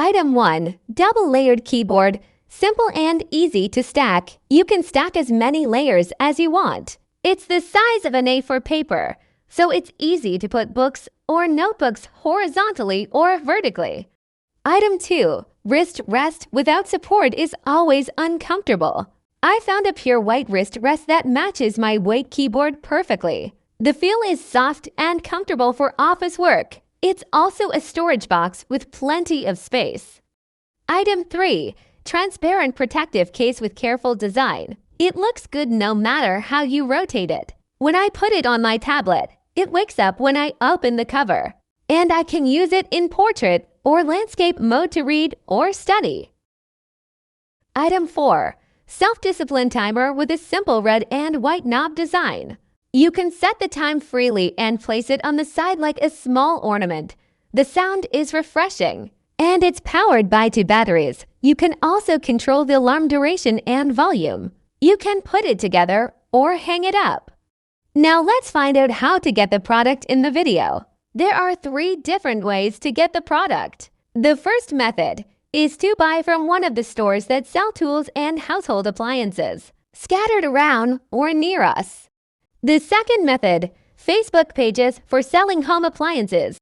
Item 1. Double-layered keyboard. Simple and easy to stack. You can stack as many layers as you want. It's the size of an A4 paper, so it's easy to put books or notebooks horizontally or vertically. Item 2. Wrist rest without support is always uncomfortable. I found a pure white wrist rest that matches my weight keyboard perfectly. The feel is soft and comfortable for office work. It's also a storage box with plenty of space. Item 3. Transparent protective case with careful design. It looks good no matter how you rotate it. When I put it on my tablet, it wakes up when I open the cover. And I can use it in portrait or landscape mode to read or study. Item 4. Self-discipline timer with a simple red and white knob design. You can set the time freely and place it on the side like a small ornament. The sound is refreshing, and it's powered by 2 batteries. You can also control the alarm duration and volume. You can put it together or hang it up. Now let's find out how to get the product in the video. There are 3 different ways to get the product. The first method is to buy from one of the stores that sell tools and household appliances, scattered around or near us. The second method, Facebook pages for selling home appliances.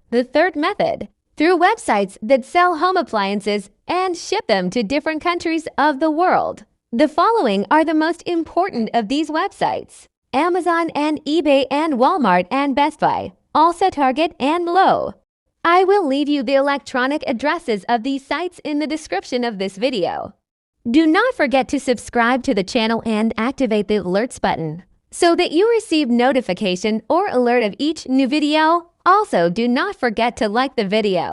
The third method, through websites that sell home appliances and ship them to different countries of the world. The following are the most important of these websites: Amazon and eBay and Walmart and Best Buy, also Target and Lowe's. I will leave you the electronic addresses of these sites in the description of this video. Do not forget to subscribe to the channel and activate the alerts button so that you receive notification or alert of each new video. Also, do not forget to like the video.